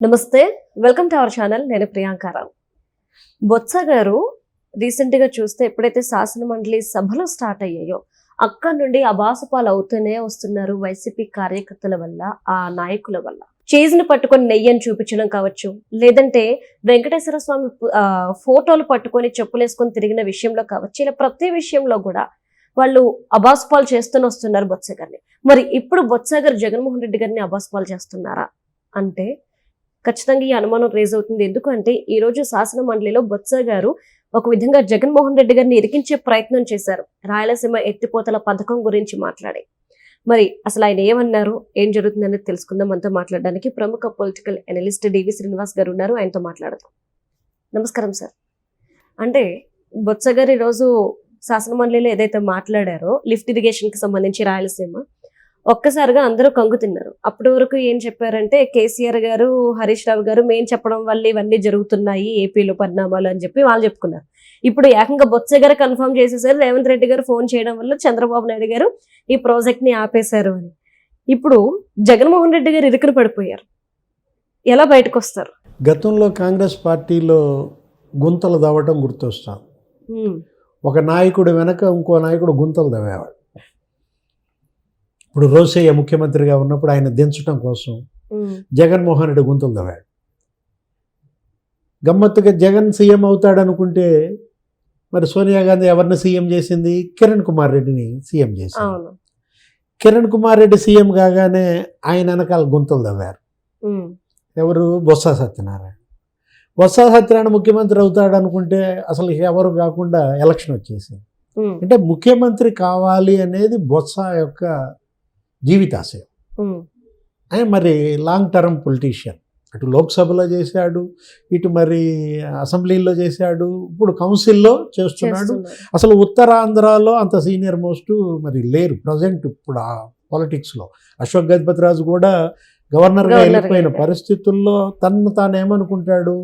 నమస్తే, welcome to our channel. నేను ప్రియాంకారావు. బొత్స గారు రీసెంట్గా చూస్తే ఎప్పుడైతే శాసన మండలి సభలు స్టార్ట్ అయ్యాయో అక్కడ నుండి అబాసుపాలు అవుతూనే వస్తున్నారు. వైసీపీ కార్యకర్తల వల్ల, ఆ నాయకుల వల్ల చేజ్ని పట్టుకొని నెయ్యని చూపించడం కావచ్చు, లేదంటే వెంకటేశ్వర స్వామి ఫోటోలు పట్టుకొని చెప్పులేసుకొని తిరిగిన విషయంలో కావచ్చు, ఇలా ప్రతి విషయంలో కూడా వాళ్ళు అబాసుపాలు చేస్తూనే వస్తున్నారు బొత్స గారిని. మరి ఇప్పుడు బొత్స గారు జగన్మోహన్ రెడ్డి గారిని అబాసుపాలు చేస్తున్నారా అంటే ఖచ్చితంగా ఈ అనుమానం రేజ్ అవుతుంది. ఎందుకంటే ఈ రోజు శాసన మండలిలో బొత్స గారు ఒక విధంగా జగన్మోహన్ రెడ్డి గారిని ఇరికించే ప్రయత్నం చేశారు. రాయలసీమ ఎత్తిపోతల పథకం గురించి మాట్లాడి, మరి అసలు ఆయన ఏమన్నారు, ఏం జరుగుతుందనేది తెలుసుకుందాం. మనతో మాట్లాడడానికి ప్రముఖ పొలిటికల్ అనలిస్ట్ డివి శ్రీనివాస్ గారు ఉన్నారు. ఆయనతో మాట్లాడదాం. నమస్కారం సార్. అంటే బొత్స గారు ఈరోజు శాసన మండలిలో ఏదైతే మాట్లాడారో లిఫ్ట్ ఇరిగేషన్ కి సంబంధించి రాయలసీమ, ఒక్కసారిగా అందరూ కంగు తిన్నారు. అప్పటి వరకు ఏం చెప్పారంటే కేసీఆర్ గారు, హరీష్ రావు గారు మేం చెప్పడం వల్ల ఇవన్నీ జరుగుతున్నాయి ఏపీలో పరిణామాలు అని చెప్పి వాళ్ళు చెప్పుకున్నారు. ఇప్పుడు ఏకంగా బొత్స గారు కన్ఫర్మ్ చేసేసారు, రేవంత్ రెడ్డి గారు ఫోన్ చేయడం వల్ల చంద్రబాబు నాయుడు గారు ఈ ప్రాజెక్ట్ ని ఆపేశారు అని. ఇప్పుడు జగన్మోహన్ రెడ్డి గారు ఇరుకున పడిపోయారు. ఎలా బయటకు వస్తారు? గతంలో కాంగ్రెస్ పార్టీలో గుంతలు దవ్వటం గుర్తొస్తాం. ఒక నాయకుడు వెనక ఇంకో నాయకుడు గుంతలు దవ్వేవాడు. ఇప్పుడు రోసయ్య ముఖ్యమంత్రిగా ఉన్నప్పుడు ఆయన దించడం కోసం జగన్మోహన్ రెడ్డి గుంతలు దవ్వాడు. గమ్మత్తుగా జగన్ సీఎం అవుతాడు అనుకుంటే మరి సోనియా గాంధీ ఎవరిని సీఎం చేసింది? కిరణ్ కుమార్ రెడ్డిని సీఎం చేసింది. కిరణ్ కుమార్ రెడ్డి సీఎం కాగానే ఆయన వెనకాల గుంతలు దవ్వారు. ఎవరు? బొత్స సత్యనారాయణ. బొత్స సత్యనారాయణ ముఖ్యమంత్రి అవుతాడు అనుకుంటే అసలు ఎవరు కాకుండా ఎలక్షన్ వచ్చేసింది. అంటే ముఖ్యమంత్రి కావాలి అనేది బొత్స యొక్క జీవితాశయం. ఆయన మరి లాంగ్ టర్మ్ పొలిటీషియన్. అటు లోక్సభలో చేశాడు, ఇటు మరి అసెంబ్లీలో చేశాడు, ఇప్పుడు కౌన్సిల్లో చేస్తున్నాడు. అసలు ఉత్తరాంధ్రలో అంత సీనియర్ మోస్ట్ మరి లేరు ప్రజెంట్ ఇప్పుడు ఆ పాలిటిక్స్లో. అశోక్ గజపతిరాజు కూడా గవర్నర్గా వెళ్ళిపోయిన పరిస్థితుల్లో తను తాను ఏమనుకుంటాడు,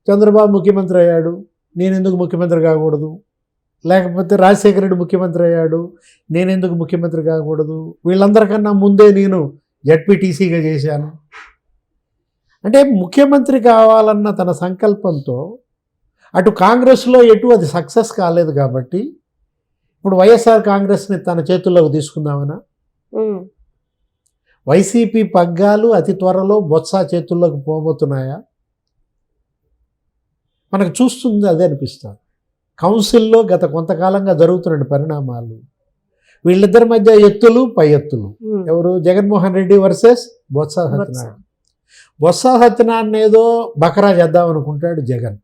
చంద్రబాబు ముఖ్యమంత్రి అయ్యాడు, నేను ఎందుకు ముఖ్యమంత్రి కాకూడదు, లేకపోతే రాజశేఖర రెడ్డి ముఖ్యమంత్రి అయ్యాడు, నేనెందుకు ముఖ్యమంత్రి కాకూడదు, వీళ్ళందరికన్నా ముందే నేను జడ్పీటీసీగా చేశాను. అంటే ముఖ్యమంత్రి కావాలన్న తన సంకల్పంతో అటు కాంగ్రెస్లో ఎటు అది సక్సెస్ కాలేదు కాబట్టి ఇప్పుడు వైఎస్ఆర్ కాంగ్రెస్ని తన చేతుల్లోకి తీసుకుందామనా? వైసీపీ పగ్గాలు అతి త్వరలో బొత్స చేతుల్లోకి పోబోతున్నాయా? మనకు చూస్తుంది అదే అనిపిస్తుంది. కౌన్సిల్లో గత కొంతకాలంగా జరుగుతున్న పరిణామాలు, వీళ్ళిద్దరి మధ్య ఎత్తులు పై ఎత్తులు. ఎవరు? జగన్మోహన్ రెడ్డి వర్సెస్ బొత్స సత్యనారాయణ. బొత్స సత్యనారాయణ ఏదో బకరా చేద్దాం అనుకుంటాడు జగన్.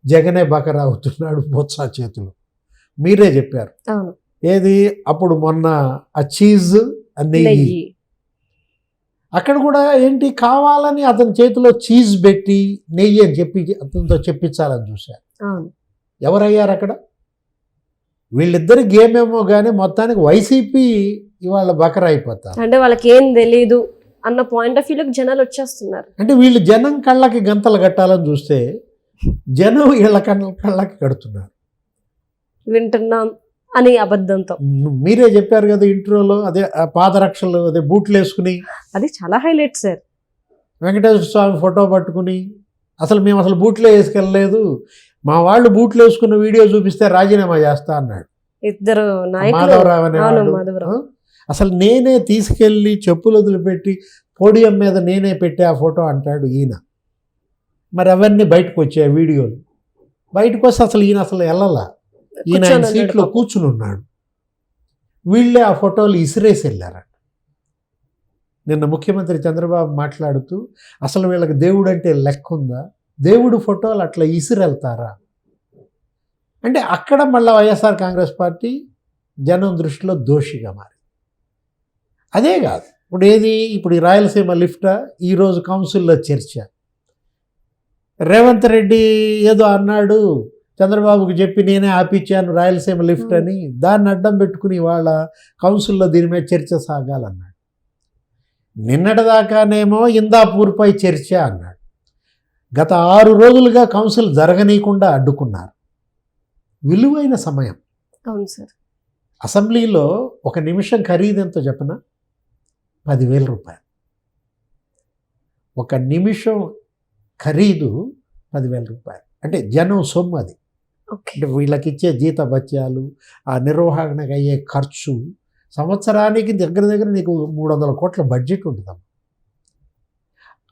జగనే బకరా అవుతున్నాడు బొత్స చేతులు. మీరే చెప్పారు ఏది అప్పుడు మొన్న ఆ చీజ్ నెయ్యి, అక్కడ కూడా ఏంటి కావాలని అతని చేతిలో చీజ్ పెట్టి నెయ్యి అని చెప్పి అతనితో చెప్పించాలని చూశారు. ఎవరయ్యారు అక్కడ? వీళ్ళిద్దరి గేమ్ ఏమో కానీ మొత్తానికి వైసీపీ ఇవాళ బకరా అయిపోతారు. అంటే వాళ్ళకి ఏం తెలీదు అన్న పాయింట్ ఆఫ్ వ్యూలోకి జనాలు వచ్చేస్తున్నారు. అంటే వీళ్ళు జనం కళ్ళకి గంతలు కట్టాలని చూస్తే జనం వీళ్ళ కళ్ళకి కడుతున్నారు. వింటున్నాం అని అబద్ధంతో. మీరే చెప్పారు కదా ఇంట్రోలో, అదే పాదరక్షలు, అదే బూట్లు వేసుకుని, అది చాలా హైలైట్ సార్. వెంకటేశ్వర స్వామి ఫోటో పట్టుకుని, అసలు మేము అసలు బూట్లో వేసుకెళ్ళలేదు, మా వాళ్ళు బూట్లు వేసుకున్న వీడియో చూపిస్తే రాజీనామా చేస్తా అన్నాడు. ఇద్దరు మాధవరావు అనేవాడు. అసలు నేనే తీసుకెళ్ళి చెప్పులు వదిలిపెట్టి పోడియం మీద నేనే పెట్టే ఆ ఫోటో అంటాడు ఈయన. మరి అవన్నీ బయటకు వచ్చాయి వీడియోలు. బయటకు వస్తే అసలు ఈయన అసలు వెళ్ళాలా, ఈయన ఆయన సీట్లో కూర్చుని ఉన్నాడు. వీళ్ళే ఆ ఫోటోలు ఇసిరేసి వెళ్ళారట. నిన్న ముఖ్యమంత్రి చంద్రబాబు మాట్లాడుతూ అసలు వీళ్ళకి దేవుడు అంటే లెక్క ఉందా, దేవుడు ఫోటోలు అట్లా ఇసిరెళ్తారా అంటే అక్కడ మళ్ళీ వైఎస్ఆర్ కాంగ్రెస్ పార్టీ జనం దృష్టిలో దోషిగా మారి. అదే కాదు ఇప్పుడు ఏది, ఇప్పుడు ఈ రాయలసీమ లిఫ్ట్ ఈరోజు కౌన్సిల్లో చర్చ. రేవంత్ రెడ్డి ఏదో అన్నాడు, చంద్రబాబుకి చెప్పి నేనే ఆపిచ్చాను రాయలసీమ లిఫ్ట్ అని, దాన్ని అడ్డం పెట్టుకుని వాళ్ళ కౌన్సిల్లో దీని మీద చర్చ సాగాలన్నాడు. నిన్నటిదాకానేమో ఇందాపూర్పై చర్చ అన్నాడు. గత 6 రోజులుగా కౌన్సిల్ జరగనీయకుండా అడ్డుకున్నారు. విలువైన సమయం. అవును సార్. అసెంబ్లీలో 1 నిమిషం ఖరీదెంతో చెప్పనా? 10,000 రూపాయలు. ఒక నిమిషం ఖరీదు 10,000 రూపాయలు. అంటే జనం సొమ్ము అది. ఓకే. అంటే వీళ్ళకి ఇచ్చే జీతభత్యాలు, ఆ నిర్వహణకు అయ్యే ఖర్చు, సంవత్సరానికి దగ్గర దగ్గర నీకు 300 కోట్ల బడ్జెట్ ఉంటుందమ్మా.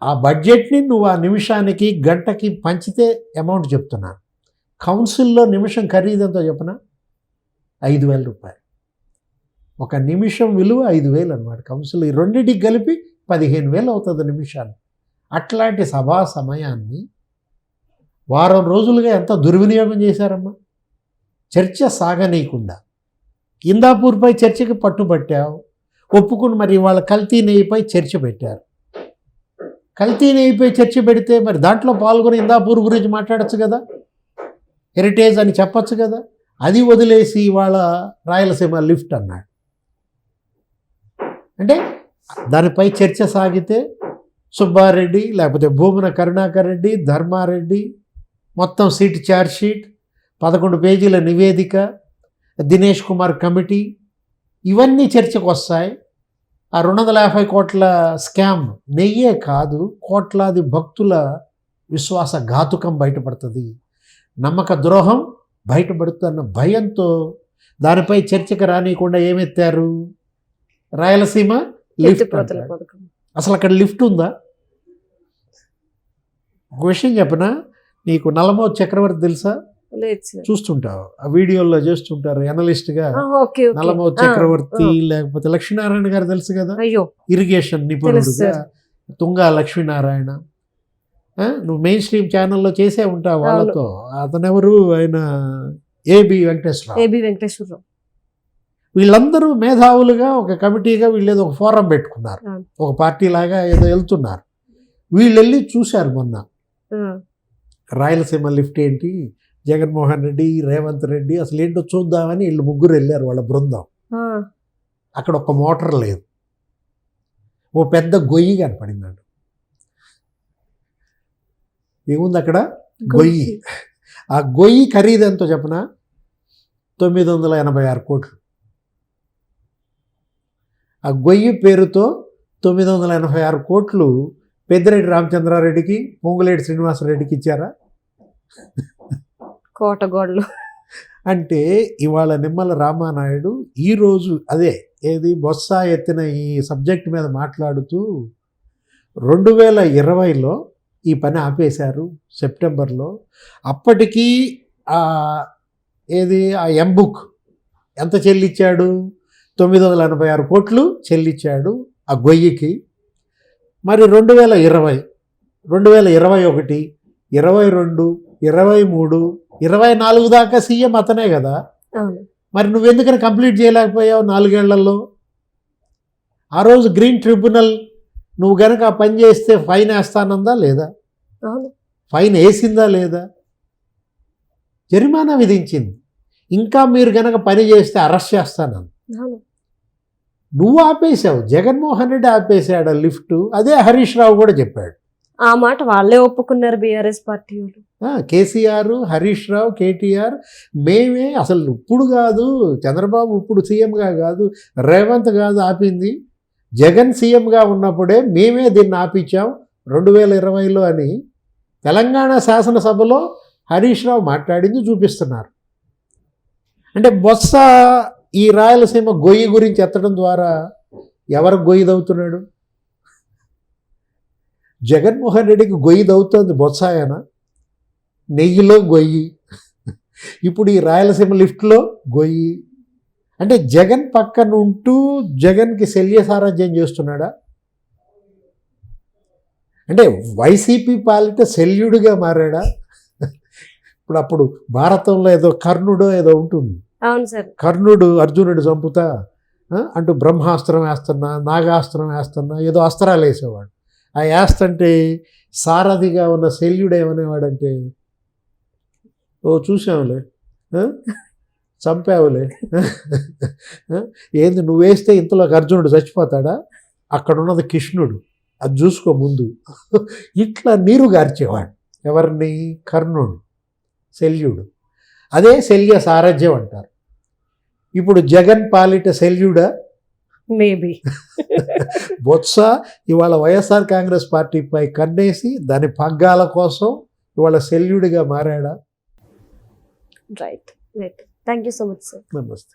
ఆ బడ్జెట్ని నువ్వు ఆ నిమిషానికి గంటకి పంచితే అమౌంట్ చెప్తున్నాను. కౌన్సిల్లో నిమిషం ఖరీదు ఎంతో చెప్పనా? 5,000 రూపాయలు. ఒక నిమిషం విలువ 5,000 అనమాట. కౌన్సిల్ ఈ రెండింటికి కలిపి 15,000 అవుతుంది నిమిషాన్ని. అట్లాంటి సభా సమయాన్ని వారం రోజులుగా ఎంత దుర్వినియోగం చేశారమ్మా. చర్చ సాగనీయకుండా ఇందాపూర్పై చర్చకి పట్టుబట్టావు, ఒప్పుకుని మరి వాళ్ళ కల్తీ నెయ్యిపై చర్చ పెట్టారు. కల్తీ నెయ్యిపై చర్చ పెడితే మరి దాంట్లో పాల్గొని ఇందాపూర్ గురించి మాట్లాడచ్చు కదా, హెరిటేజ్ అని చెప్పచ్చు కదా. అది వదిలేసి ఇవాళ రాయలసీమ లిఫ్ట్ అన్నాడు. అంటే దానిపై చర్చ సాగితే సుబ్బారెడ్డి, లేకపోతే భూమన కరుణాకర్ రెడ్డి, ధర్మారెడ్డి, మొత్తం సీట్ ఛార్జ్ షీట్, 11 పేజీల నివేదిక, దినేష్ కుమార్ కమిటీ, ఇవన్నీ చర్చకు వస్తాయి. ఆ 250 కోట్ల స్కామ్ నెయ్యే కాదు, కోట్లాది భక్తుల విశ్వాస ఘాతుకం బయటపడుతుంది, నమ్మక ద్రోహం బయటపడుతున్న భయంతో దానిపై చర్చకు రానియకుండా ఏమెత్తారు? రాయలసీమ లిఫ్ట్. అసలు అక్కడ లిఫ్ట్ ఉందా? ఒక విషయం చెప్పనా, నీకు నల్లమోతు చక్రవర్తి తెలుసా? చూస్తుంటావు, ఆ వీడియోల్లో చేస్తుంటారు అనలిస్ట్గా. నల్లమోతు చక్రవర్తి, లేకపోతే లక్ష్మీనారాయణ గారు తెలుసు కదా, ఇరిగేషన్ నిపుణుడుగా, తుంగా లక్ష్మీనారాయణ. నువ్వు మెయిన్ స్ట్రీమ్ ఛానల్లో చేసే ఉంటావు వాళ్ళతో. అతనెవరు? ఆయన ఏబి వెంకటేశ్వరరావు. వీళ్ళందరూ మేధావులుగా ఒక కమిటీగా వీళ్ళు ఏదో ఒక ఫోరం పెట్టుకున్నారు, ఒక పార్టీ లాగా ఏదో వెళ్తున్నారు. వీళ్ళు వెళ్ళి చూశారు మొన్న రాయలసీమ లిఫ్ట్ ఏంటి, జగన్మోహన్ రెడ్డి, రేవంత్ రెడ్డి అసలు ఏంటో చూద్దామని వీళ్ళు ముగ్గురు వెళ్ళారు, వాళ్ళ బృందం. అక్కడ ఒక మోటార్ లేదు, ఓ పెద్ద గొయ్యి కనపడిందండి. ఏముంది అక్కడ? గొయ్యి. ఆ గొయ్యి ఖరీదు ఎంతో చెప్పనా? 986 కోట్లు. ఆ గొయ్యి పేరుతో 986 కోట్లు పెద్దిరెడ్డి రామచంద్రారెడ్డికి, పొంగులేటి శ్రీనివాసరెడ్డికి ఇచ్చారా? కోటగోడలు. అంటే ఇవాళ నిమ్మల రామానాయుడు ఈరోజు అదే ఏది బొత్స ఎత్తిన ఈ సబ్జెక్ట్ మీద మాట్లాడుతూ 2020లో ఈ పని ఆపేశారు సెప్టెంబర్లో. అప్పటికీ ఏది ఆ ఎంబుక్ ఎంత చెల్లించాడు? 986 కోట్లు చెల్లించాడు ఆ గొయ్యికి. మరి 2020, 2021, 22, 23, 24 దాకా సీఎం అతనే కదా. మరి నువ్వెందుకని కంప్లీట్ చేయలేకపోయావు 4 ఏళ్లలో? ఆ రోజు గ్రీన్ ట్రిబ్యునల్ నువ్వు గనక ఆ పని చేస్తే ఫైన్ వేస్తానందా లేదా? ఫైన్ వేసిందా లేదా? జరిమానా విధించింది. ఇంకా మీరు గనక పని చేస్తే అరెస్ట్ చేస్తానని నువ్వు ఆపేశావు. జగన్మోహన్ రెడ్డి ఆపేశాడు ఆ లిఫ్ట్. అదే హరీష్ రావు కూడా చెప్పాడు. ఆ మాట వాళ్ళే ఒప్పుకున్నారు బీఆర్ఎస్ పార్టీ వాళ్ళు. కేసీఆర్, హరీష్ రావు, కేటీఆర్, మేమే అసలు ఇప్పుడు కాదు, చంద్రబాబు ఇప్పుడు సీఎంగా కాదు, రేవంత్ కాదు ఆపింది, జగన్ సీఎంగా ఉన్నప్పుడే మేమే దీన్ని ఆపించాం 2020లో అని తెలంగాణ శాసనసభలో హరీష్ రావు మాట్లాడింది చూపిస్తున్నారు. అంటే బొత్స ఈ రాయలసీమ గొయ్యి గురించి ఎత్తడం ద్వారా ఎవరు గొయ్యి దవ్వుతున్నాడు? జగన్మోహన్ రెడ్డికి గొయ్యి దవ్వుతుంది బొత్సాయన, నెయ్యిలో గొయ్యి. ఇప్పుడు ఈ రాయలసీమ లిఫ్ట్లో గొయ్యి. అంటే జగన్ పక్కన ఉంటూ జగన్కి శల్య సారాజ్యం చేస్తున్నాడా? అంటే వైసీపీ పాలిట శల్యుడిగా మారాడా? అప్పుడు భారతంలో ఏదో కర్ణుడో ఏదో ఉంటుంది. అవును సార్. కర్ణుడు అర్జునుడు చంపుతా అంటూ బ్రహ్మాస్త్రం వేస్తున్నా, నాగాస్త్రం వేస్తున్నా, ఏదో అస్త్రాలు వేసేవాడు. ఆ వేస్తంటే సారథిగా ఉన్న శల్యుడు ఏమనేవాడంటే, ఓ చూసావులే, చంపావులే, ఏంది నువ్వు వేస్తే ఇంతలోకి అర్జునుడు చచ్చిపోతాడా? అక్కడ ఉన్నది కృష్ణుడు, అది చూసుకో ముందు. ఇట్లా నీరు గార్చేవాడు. ఎవరిని? కర్ణుడు, శల్యుడు. అదే శల్య సారథ్యం అంటారు. ఇప్పుడు జగన్ పాలిట శల్యుడా? మేబీ. బొత్స ఇవాళ వైఎస్ఆర్ కాంగ్రెస్ పార్టీపై కన్నేసి దాని పగ్గాల కోసం ఇవాళ శల్యుడిగా మారాడా? Right right thank you so much sir. నమస్తే.